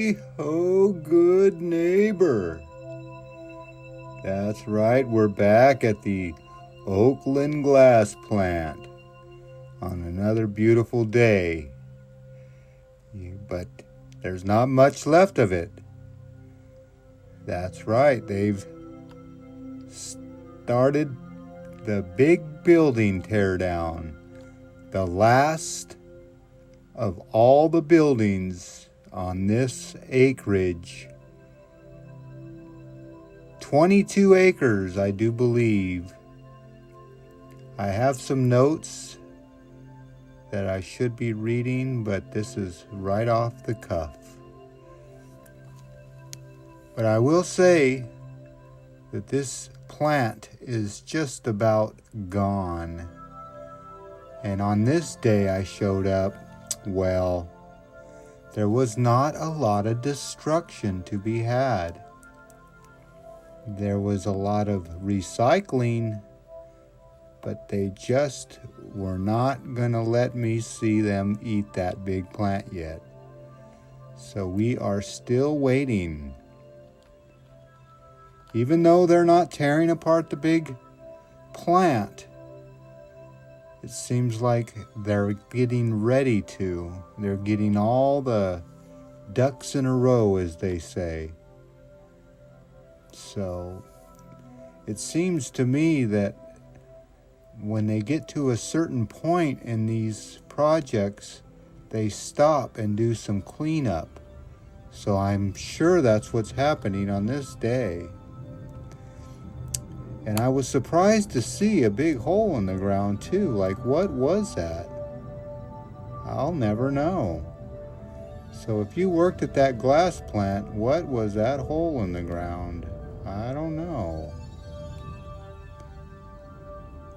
Howdy ho, good neighbor. That's right, we're back at the Oakland glass plant on another beautiful day. But there's not much left of it. That's right, they've started the big building teardown. The last of all the buildings on this acreage. 22 acres, I do believe. I have some notes that I should be reading, but this is right off the cuff. But I will say that this plant is just about gone. And on this day I showed up, well, there was not a lot of destruction to be had. There was a lot of recycling, but they just were not going to let me see them eat that big plant yet. So we are still waiting. Even though they're not tearing apart the big plant, it seems like they're getting ready to. They're getting all the ducks in a row, as they say. So it seems to me that when they get to a certain point in these projects, they stop and do some cleanup. So I'm sure that's what's happening on this day. And I was surprised to see a big hole in the ground too. Like, what was that? I'll never know. So if you worked at that glass plant, what was that hole in the ground? I don't know.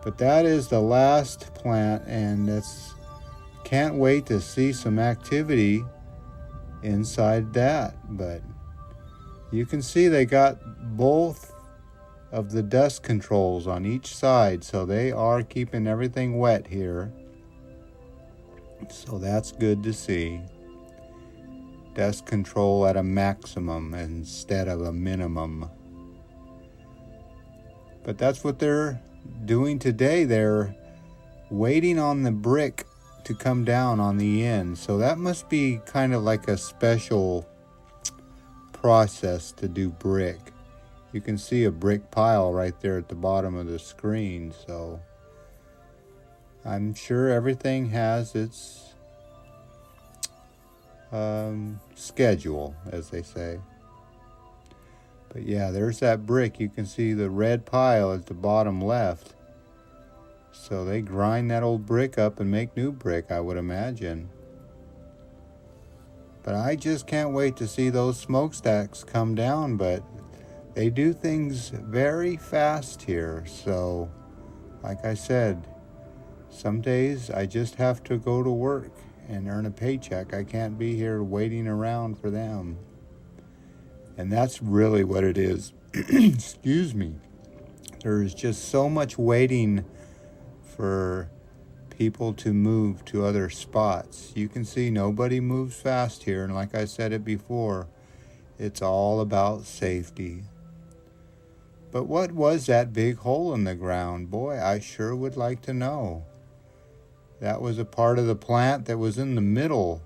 But that is the last plant, and can't wait to see some activity inside that. But you can see they got both of the dust controls on each side, so they are keeping everything wet here. So that's good to see. Dust control at a maximum instead of a minimum. But that's what they're doing today. They're waiting on the brick to come down on the end. So that must be kind of like a special process to do brick. You can see a brick pile right there at the bottom of the screen. So I'm sure everything has its schedule, as they say. But yeah, there's that brick. You can see the red pile at the bottom left. So they grind that old brick up and make new brick, I would imagine. But I just can't wait to see those smokestacks come down. But they do things very fast here. So, like I said, some days I just have to go to work and earn a paycheck. I can't be here waiting around for them. And that's really what it is. Excuse me. There's just so much waiting for people to move to other spots. You can see nobody moves fast here. And like I said it before, it's all about safety. But what was that big hole in the ground? Boy, I sure would like to know. That was a part of the plant that was in the middle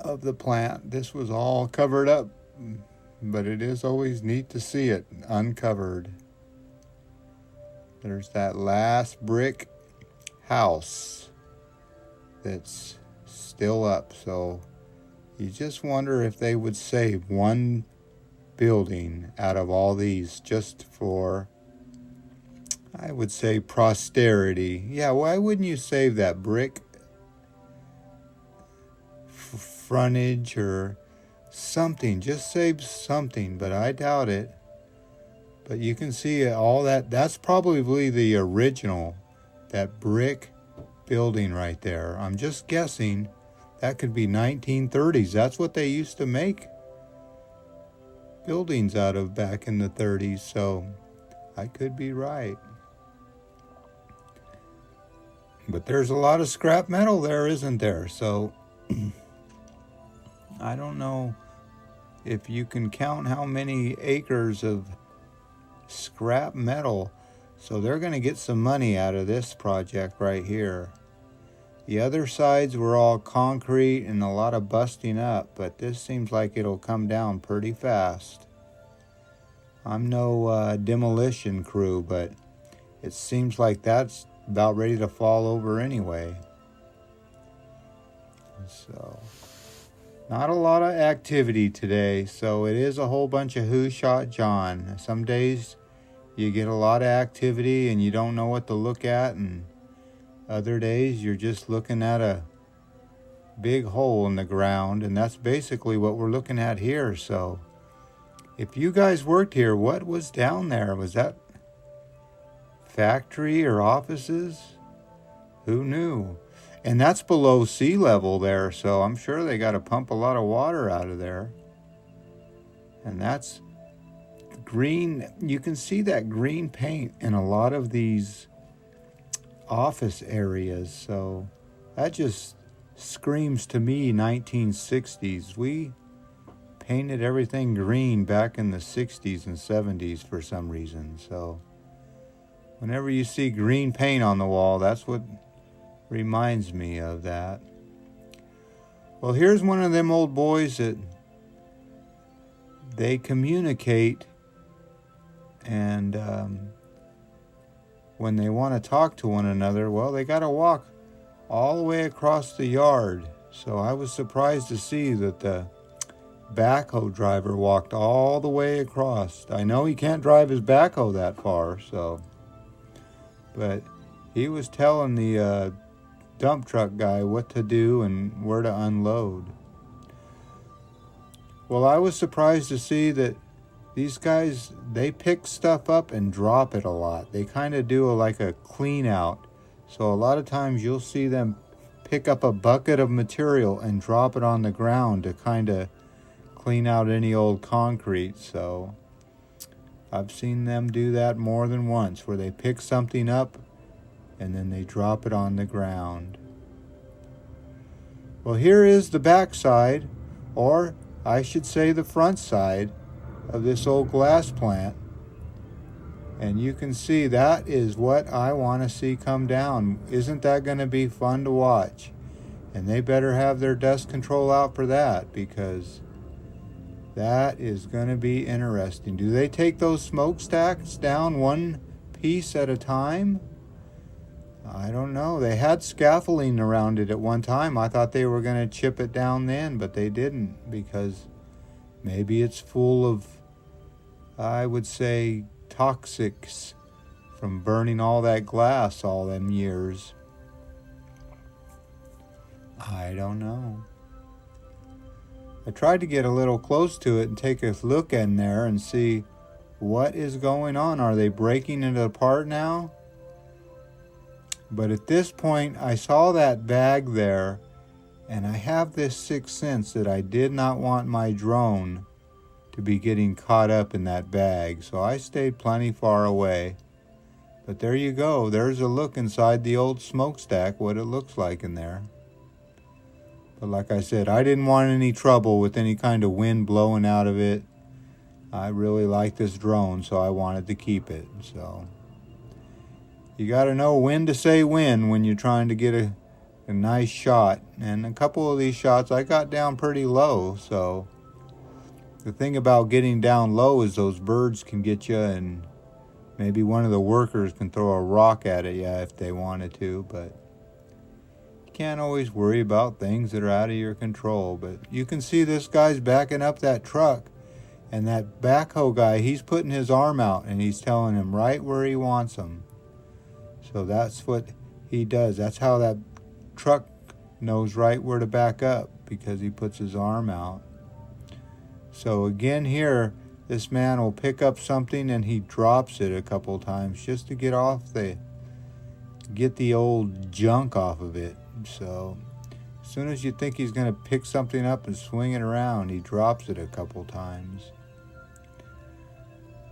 of the plant. This was all covered up, but it is always neat to see it uncovered. There's that last brick house that's still up. So you just wonder if they would save one building out of all these just for, I would say, posterity. Yeah, why wouldn't you save that brick frontage or something? Just save something, but I doubt it. But you can see all that. That's probably the original, that brick building right there. I'm just guessing. That could be 1930s. That's what they used to make buildings out of back in the 30s. So I could be right. But there's a lot of scrap metal there, isn't there? So I don't know if you can count how many acres of scrap metal. So they're going to get some money out of this project right here. The other sides were all concrete and a lot of busting up, but this seems like it'll come down pretty fast. I'm no demolition crew, but it seems like that's about ready to fall over anyway. So, not a lot of activity today, so it is a whole bunch of Who Shot John. Some days you get a lot of activity and you don't know what to look at, and other days you're just looking at a big hole in the ground, and that's basically what we're looking at here. So if you guys worked here, what was down there? Was that factory or offices? Who knew? And that's below sea level there, so I'm sure they got to pump a lot of water out of there. And that's green. You can see that green paint in a lot of these office areas, so that just screams to me 1960s. We painted everything green back in the 60s and 70s for some reason. So whenever you see green paint on the wall, that's what reminds me of that. Well, here's one of them old boys that they communicate, and when they want to talk to one another, well, they got to walk all the way across the yard. So I was surprised to see that the backhoe driver walked all the way across. I know he can't drive his backhoe that far, so, but he was telling the dump truck guy what to do and where to unload. Well, I was surprised to see that these guys, they pick stuff up and drop it a lot. They kind of do like a clean out. So a lot of times you'll see them pick up a bucket of material and drop it on the ground to kind of clean out any old concrete. So I've seen them do that more than once, where they pick something up and then they drop it on the ground. Well, here is the back side, or I should say the front side, of this old glass plant. And you can see that is what I want to see come down. Isn't that going to be fun to watch? And they better have their dust control out for that, because that is going to be interesting. Do they take those smokestacks down one piece at a time? I don't know. They had scaffolding around it at one time. I thought they were going to chip it down then, but they didn't, because maybe it's full of, I would say, toxics from burning all that glass all them years. I don't know. I tried to get a little close to it and take a look in there and see what is going on. Are they breaking it apart now? But at this point, I saw that bag there, and I have this sixth sense that I did not want my drone to be getting caught up in that bag, so I stayed plenty far away. But there you go. There's a look inside the old smokestack, what it looks like in there. But like I said, I didn't want any trouble with any kind of wind blowing out of it. I really like this drone, so I wanted to keep it. So you got to know when to say when you're trying to get a nice shot. And a couple of these shots I got down pretty low, so the thing about getting down low is those birds can get you, and maybe one of the workers can throw a rock at it, if they wanted to, but you can't always worry about things that are out of your control. But you can see this guy's backing up that truck, and that backhoe guy, he's putting his arm out and he's telling him right where he wants him. So that's what he does. That's how that truck knows right where to back up, because he puts his arm out. So again here, this man will pick up something and he drops it a couple times just to get the old junk off of it. So as soon as you think he's going to pick something up and swing it around, he drops it a couple times.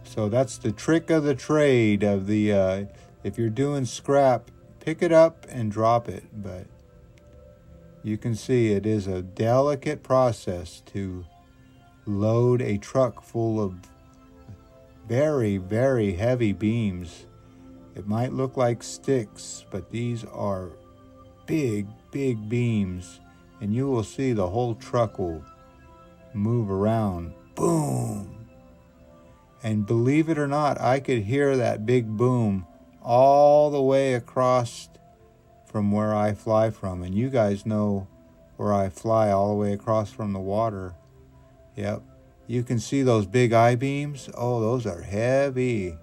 So that's the trick of the trade of the, if you're doing scrap, pick it up and drop it. But You can see it is a delicate process to load a truck full of very, very heavy beams. It might look like sticks, but these are big, big beams, and you will see the whole truck will move around. Boom! And believe it or not, I could hear that big boom all the way across from where I fly from. And you guys know where I fly, all the way across from the water. Yep. You can see those big I-beams. Oh, those are heavy.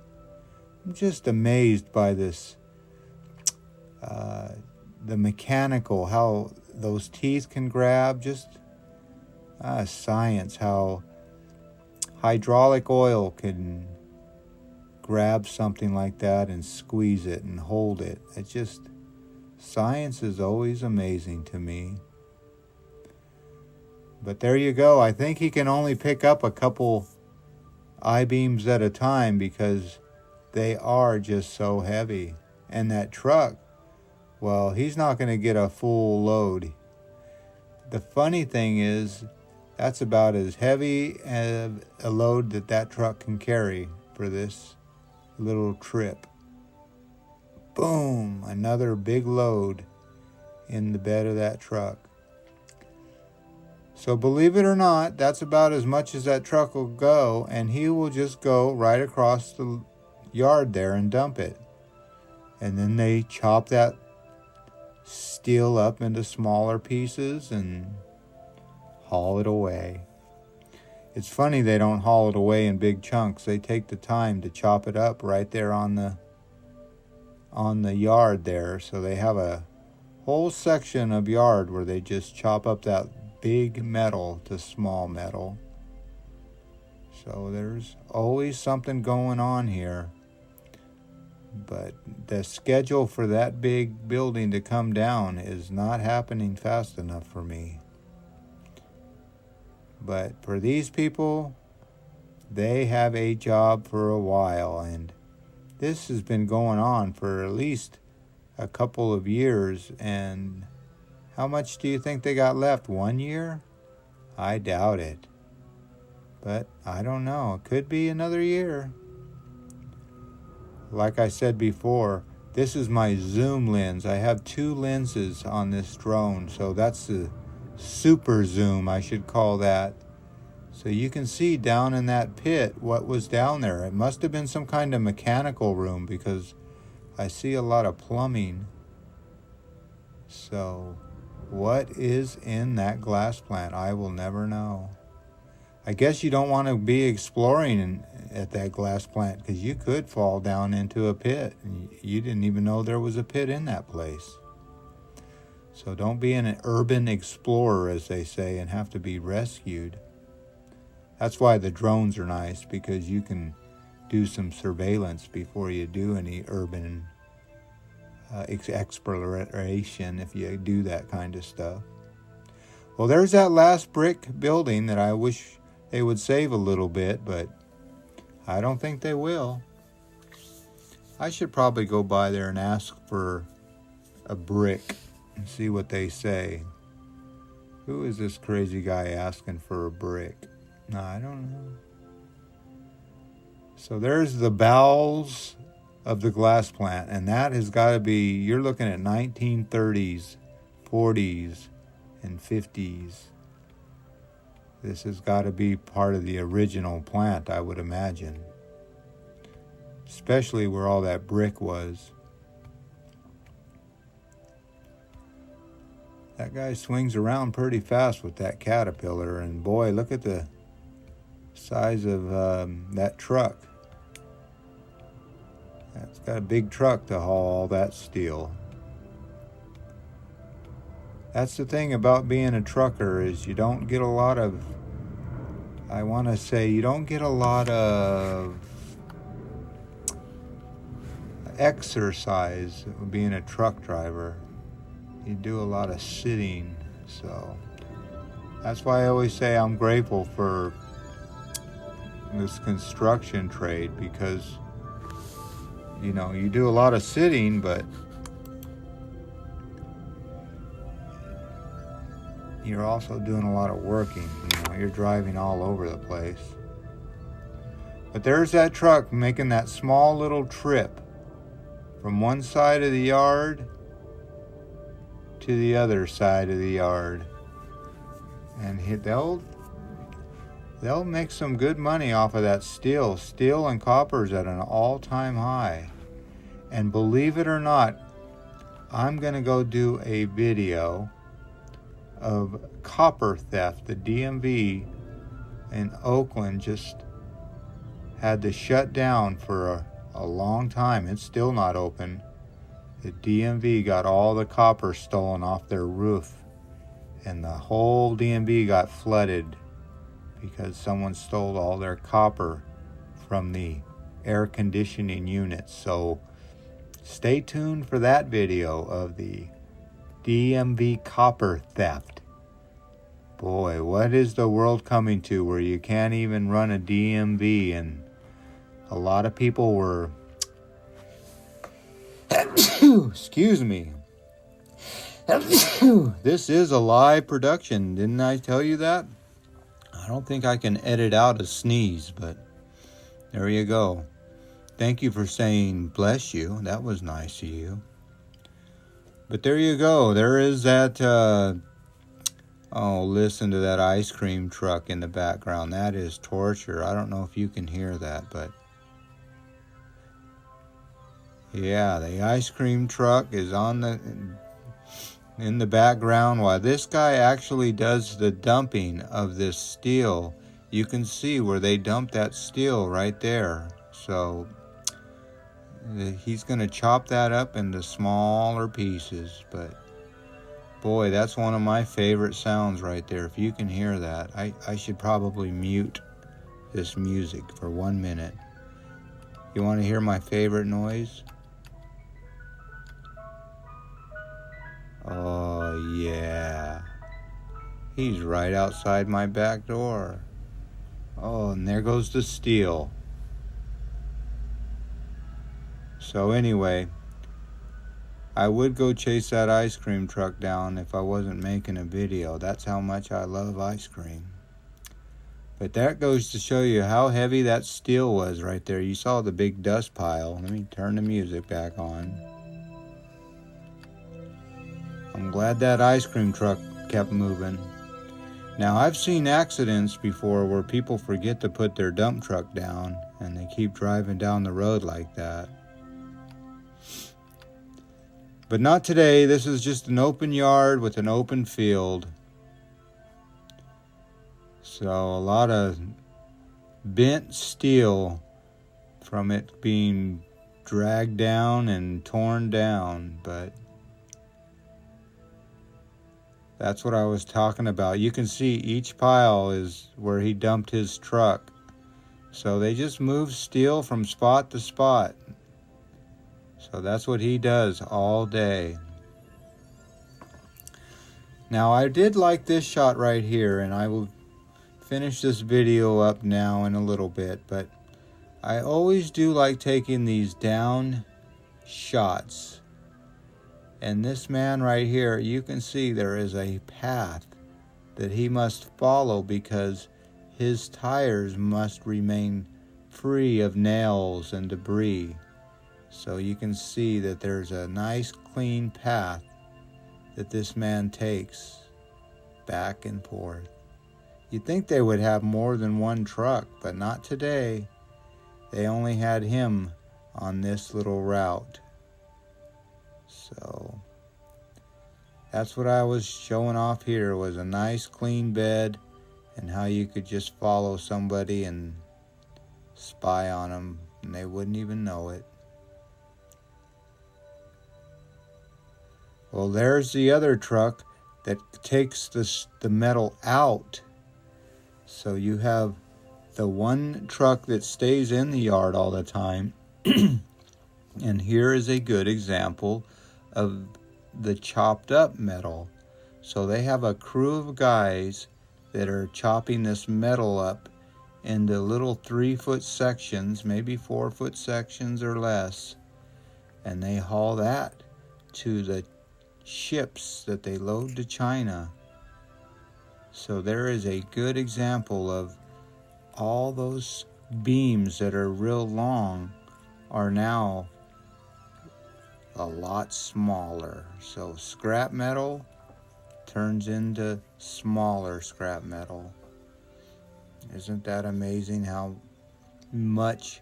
I'm just amazed by this, the mechanical, how those teeth can grab, just science, how hydraulic oil can grab something like that and squeeze it and hold it. It's just, science is always amazing to me. But there you go. I think he can only pick up a couple I-beams at a time because they are just so heavy. And that truck, well, he's not going to get a full load. The funny thing is, that's about as heavy as a load that truck can carry for this little trip. Boom! Another big load in the bed of that truck. So believe it or not, that's about as much as that truck will go, and he will just go right across the yard there and dump it. And then they chop that steel up into smaller pieces and haul it away. It's funny they don't haul it away in big chunks. They take the time to chop it up right there on the yard there. So they have a whole section of yard where they just chop up that big metal to small metal. So there's always something going on here. But the schedule for that big building to come down is not happening fast enough for me. But for these people, they have a job for a while, and this has been going on for at least a couple of years. And how much do you think they got left? 1 year? I doubt it. But I don't know. It could be another year. Like I said before, this is my zoom lens. I have 2 lenses on this drone, so that's the super zoom, I should call that. So you can see down in that pit what was down there. It must have been some kind of mechanical room because I see a lot of plumbing. So what is in that glass plant? I will never know. I guess you don't want to be exploring at that glass plant because you could fall down into a pit. And you didn't even know there was a pit in that place. So don't be an urban explorer, as they say, and have to be rescued. That's why the drones are nice, because you can do some surveillance before you do any urban exploration if you do that kind of stuff. Well, there's that last brick building that I wish they would save a little bit, but I don't think they will. I should probably go by there and ask for a brick and see what they say. Who is this crazy guy asking for a brick? No, I don't know. So there's the bowels of the glass plant, and that has got to be, you're looking at 1930s, 40s, and 50s. This has got to be part of the original plant, I would imagine. Especially where all that brick was. That guy swings around pretty fast with that caterpillar, and boy, look at the size of that truck. It's got a big truck to haul all that steel. That's the thing about being a trucker, is you don't get a lot of, you don't get a lot of exercise being a truck driver. You do a lot of sitting, so that's why I always say I'm grateful for this construction trade, because you do a lot of sitting, but you're also doing a lot of working. You're driving all over the place. But there's that truck making that small little trip from one side of the yard to the other side of the yard. And they'll make some good money off of that steel. Steel and copper's at an all-time high. And believe it or not, I'm going to go do a video of copper theft. The DMV in Oakland just had to shut down for a long time. It's still not open. The DMV got all the copper stolen off their roof, and the whole DMV got flooded because someone stole all their copper from the air conditioning units. So stay tuned for that video of the DMV copper theft. Boy, what is the world coming to where you can't even run a DMV? And a lot of people were excuse me. This is a live production. Didn't I tell you that? I don't think I can edit out a sneeze, but there you go. Thank you for saying bless you. That was nice of you. But there you go. There is that, listen to that ice cream truck in the background. That is torture. I don't know if you can hear that, but yeah, the ice cream truck is in the background while this guy actually does the dumping of this steel. You can see where they dump that steel right there. So he's going to chop that up into smaller pieces. But boy, that's one of my favorite sounds right there. If you can hear that, I should probably mute this music for 1 minute. You want to hear my favorite noise? Oh, yeah. He's right outside my back door. Oh, and there goes the steel. So anyway, I would go chase that ice cream truck down if I wasn't making a video. That's how much I love ice cream. But that goes to show you how heavy that steel was right there. You saw the big dust pile. Let me turn the music back on. I'm glad that ice cream truck kept moving. Now, I've seen accidents before where people forget to put their dump truck down and they keep driving down the road like that. But not today. This is just an open yard with an open field. So a lot of bent steel from it being dragged down and torn down, but that's what I was talking about. You can see each pile is where he dumped his truck. So they just move steel from spot to spot. So that's what he does all day. Now I did like this shot right here, and I will finish this video up now in a little bit, but I always do like taking these down shots. And this man right here, you can see there is a path that he must follow because his tires must remain free of nails and debris. So you can see that there's a nice clean path that this man takes back and forth. You'd think they would have more than one truck, but not today. They only had him on this little route. So that's what I was showing off here, was a nice clean bed and how you could just follow somebody and spy on them and they wouldn't even know it. Well, there's the other truck that takes the metal out. So you have the one truck that stays in the yard all the time. And here is a good example of the chopped up metal. So they have a crew of guys that are chopping this metal up into little 3-foot sections, maybe 4-foot sections or less. And they haul that to the ships that they load to China. So there is a good example of all those beams that are real long are now a lot smaller. So scrap metal turns into smaller scrap metal. Isn't that amazing how much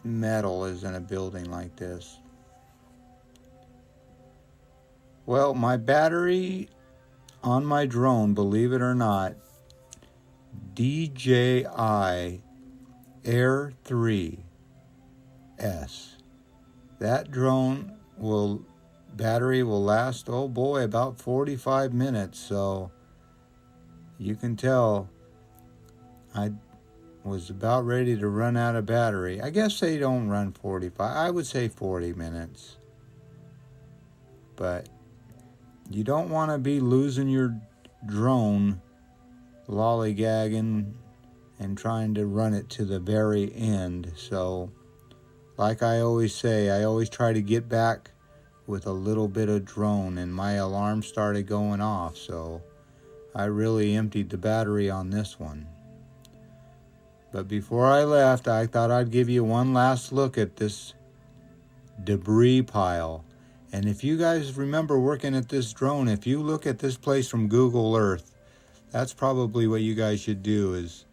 metal is in a building like this? Well, my battery on my drone, believe it or not, DJI Air 3S. That drone battery will last, oh boy, about 45 minutes. So you can tell I was about ready to run out of battery. I guess they don't run 45. I would say 40 minutes. But you don't want to be losing your drone lollygagging and trying to run it to the very end. So, like I always say, I always try to get back with a little bit of drone, and my alarm started going off, so I really emptied the battery on this one. But before I left, I thought I'd give you one last look at this debris pile. And if you guys remember working at this drone, if you look at this place from Google Earth, that's probably what you guys should do, is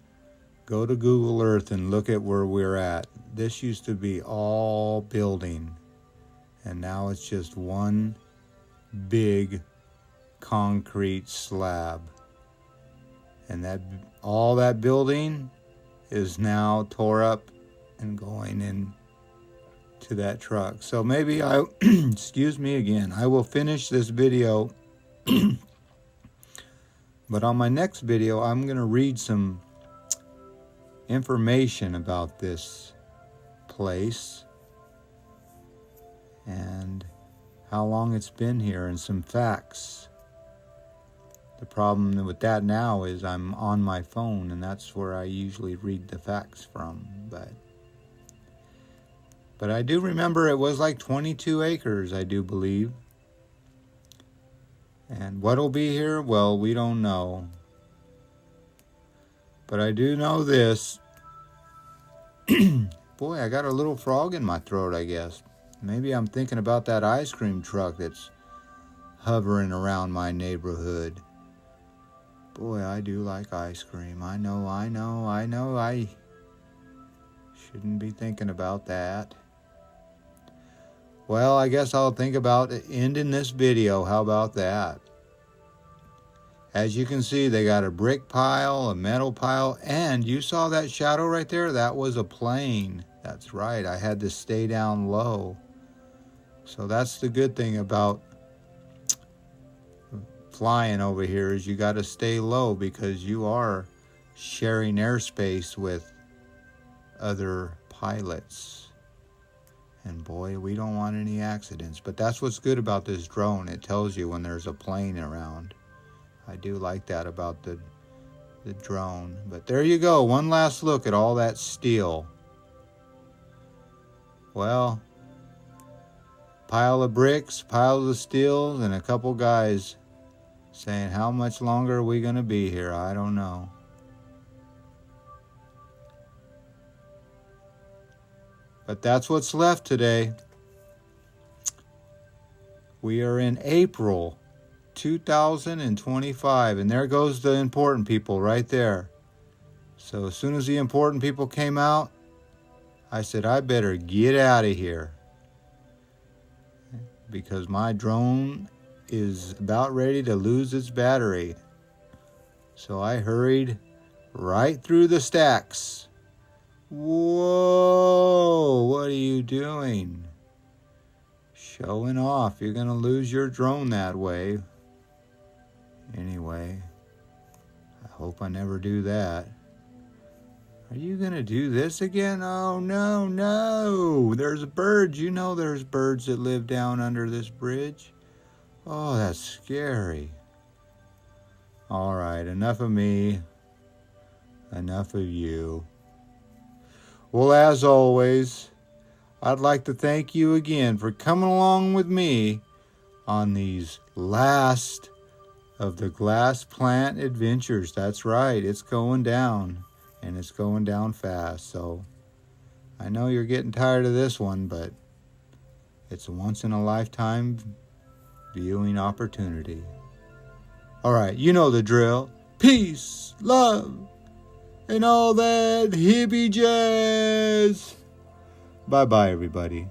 go to Google Earth and look at where we're at. This used to be all building, and now it's just one big concrete slab. And all that building is now tore up and going in to that truck. So maybe excuse me again, I will finish this video. But on my next video, I'm going to read some information about this place and how long it's been here and some facts. The problem with that now is I'm on my phone, and that's where I usually read the facts from. But I do remember it was like 22 acres, I do believe. And what'll be here? Well, we don't know. But I do know this. Boy, I got a little frog in my throat, I guess. Maybe I'm thinking about that ice cream truck that's hovering around my neighborhood. Boy, I do like ice cream. I know. I shouldn't be thinking about that. Well, I guess I'll think about ending this video. How about that? As you can see, they got a brick pile, a metal pile, and you saw that shadow right there? That was a plane. That's right. I had to stay down low. So that's the good thing about flying over here, is you got to stay low because you are sharing airspace with other pilots. And boy, we don't want any accidents. But that's what's good about this drone. It tells you when there's a plane around. I do like that about the drone. But there you go. One last look at all that steel. Well, pile of bricks, piles of steel, and a couple guys saying, how much longer are we going to be here? I don't know. But that's what's left today. We are in April 2025, and there goes the important people right there. So as soon as the important people came out, I said, I better get out of here, because my drone is about ready to lose its battery. So I hurried right through the stacks. Whoa, what are you doing? Showing off. You're going to lose your drone that way. Anyway, I hope I never do that. Are you going to do this again? Oh, no. There's birds. You know there's birds that live down under this bridge. Oh, that's scary. All right, enough of me. Enough of you. Well, as always, I'd like to thank you again for coming along with me on these last of the Glass Plant Adventures. That's right, it's going down, and it's going down fast. So I know you're getting tired of this one, but it's a once-in-a-lifetime viewing opportunity. All right, you know the drill. Peace, love, and all that hippie jazz. Bye-bye, everybody.